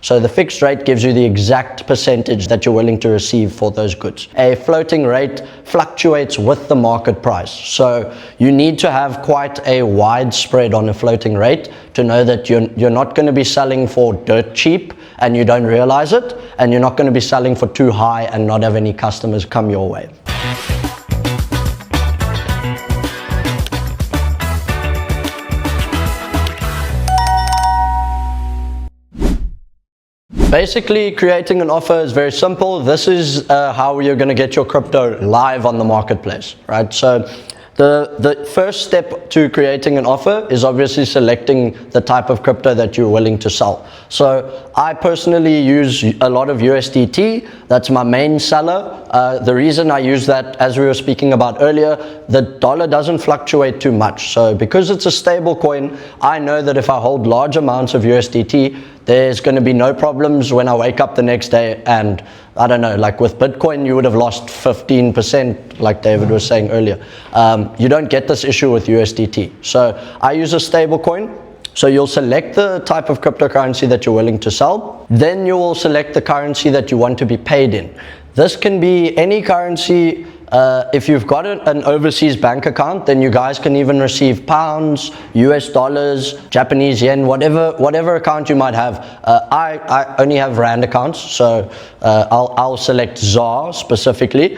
So the fixed rate gives you the exact percentage that you're willing to receive for those goods. A floating rate fluctuates with the market price. So you need to have quite a wide spread on a floating rate to know that you're not going to be selling for dirt cheap and you don't realize it, and you're not going to be selling for too high and not have any customers come your way. Basically, creating an offer is very simple. This is how you're going to get your crypto live on the marketplace, right? So the first step to creating an offer is obviously selecting the type of crypto that you're willing to sell. So I personally use a lot of USDT. That's my main seller. The reason I use that, as we were speaking about earlier, the dollar doesn't fluctuate too much. So because it's a stable coin, I know that if I hold large amounts of USDT, there's going to be no problems when I wake up the next day and, I don't know, like with Bitcoin, you would have lost 15%, like David was saying earlier. You don't get this issue with USDT. So I use a stable coin. So you'll select the type of cryptocurrency that you're willing to sell. Then you will select the currency that you want to be paid in. This can be any currency. If you've got an overseas bank account, then you guys can even receive pounds, US dollars, Japanese yen, whatever account you might have. I only have Rand accounts, so I'll select ZAR specifically.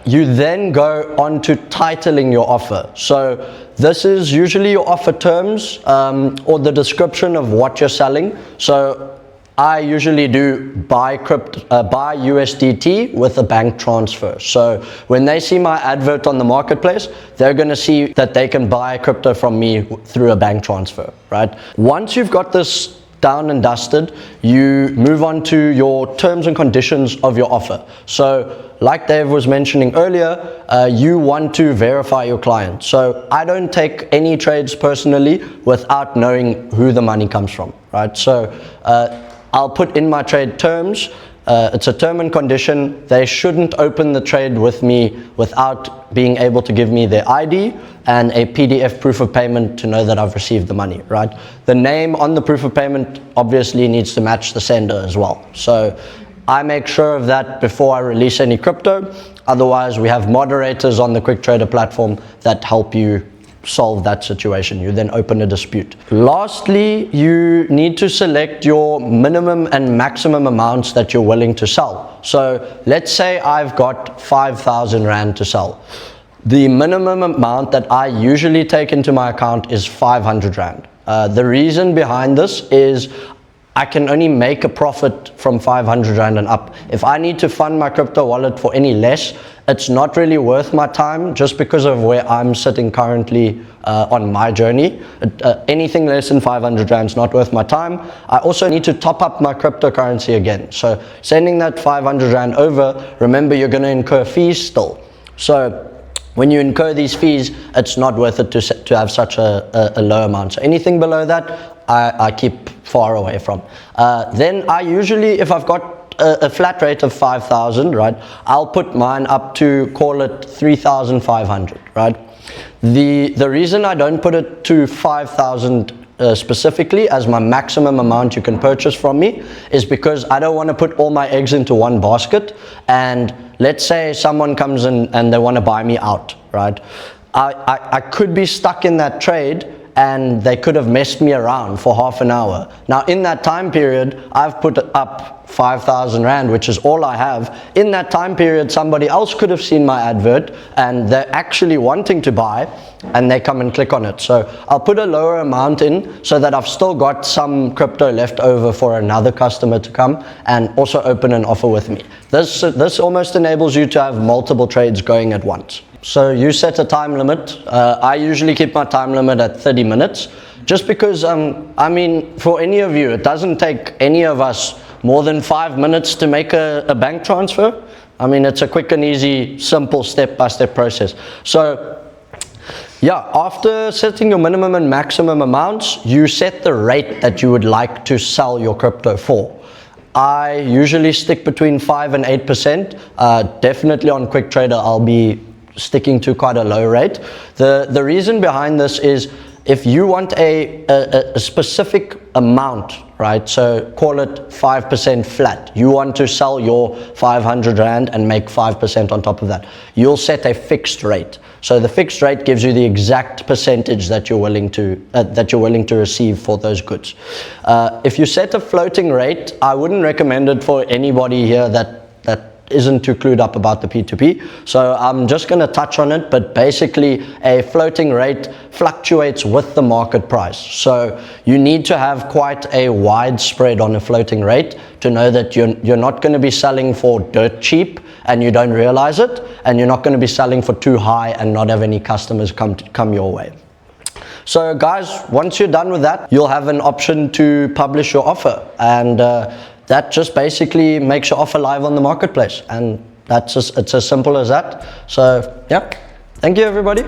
You then go on to titling your offer. So this is usually your offer terms or the description of what you're selling. So I usually do buy USDT with a bank transfer. So when they see my advert on the marketplace, they're going to see that they can buy crypto from me through a bank transfer, right? Once you've got this down and dusted, you move on to your terms and conditions of your offer. So like Dave was mentioning earlier, you want to verify your client. So I don't take any trades personally without knowing who the money comes from, right? So I'll put in my trade terms. It's a term and condition. They shouldn't open the trade with me without being able to give me their ID and a PDF proof of payment to know that I've received the money, right? The name on the proof of payment obviously needs to match the sender as well. So I make sure of that before I release any crypto. Otherwise, we have moderators on the QuickTrader platform that help you solve that situation. You then open a dispute. Lastly, you need to select your minimum and maximum amounts that you're willing to sell. So let's say I've got 5,000 Rand to sell. The minimum amount that I usually take into my account is 500 Rand. The reason behind this is I can only make a profit from 500 Rand and up. If I need to fund my crypto wallet for any less, it's not really worth my time just because of where I'm sitting currently on my journey. Anything less than 500 Rand is not worth my time. I also need to top up my cryptocurrency again. So sending that 500 Rand over, remember you're going to incur fees still. So when you incur these fees, it's not worth it to have such a low amount. So anything below that, I keep far away from. Then I usually, if I've got a flat rate of 5,000, right, I'll put mine up to, call it 3,500, right? The reason I don't put it to 5,000 specifically as my maximum amount you can purchase from me is because I don't want to put all my eggs into one basket. And let's say someone comes in and they want to buy me out, right? I could be stuck in that trade and they could have messed me around for half an hour. Now in that time period, I've put up 5,000 Rand, which is all I have. In that time period, somebody else could have seen my advert and they're actually wanting to buy and they come and click on it. So I'll put a lower amount in so that I've still got some crypto left over for another customer to come and also open an offer with me. This almost enables you to have multiple trades going at once. So you set a time limit. I usually keep my time limit at 30 minutes just because, I mean, for any of you, it doesn't take any of us more than 5 minutes to make a bank transfer. I mean, it's a quick and easy, simple step-by-step process. So yeah, after setting your minimum and maximum amounts, you set the rate that you would like to sell your crypto for. I usually stick between 5 and 8%. Definitely on QuickTrader, I'll be sticking to quite a low rate. The reason behind this is if you want a specific amount, right? So call it 5% flat. You want to sell your 500 Rand and make 5% on top of that. You'll set a fixed rate. So the fixed rate gives you the exact percentage that you're willing to receive for those goods. If you set a floating rate, I wouldn't recommend it for anybody here that isn't too clued up about the P2P. So I'm just going to touch on it, but basically a floating rate fluctuates with the market price. So you need to have quite a wide spread on a floating rate to know that you're not going to be selling for dirt cheap and you don't realize it, and you're not going to be selling for too high and not have any customers come your way. So guys, once you're done with that, you'll have an option to publish your offer, and that just basically makes your offer live on the marketplace, and it's as simple as that. So yeah, thank you everybody.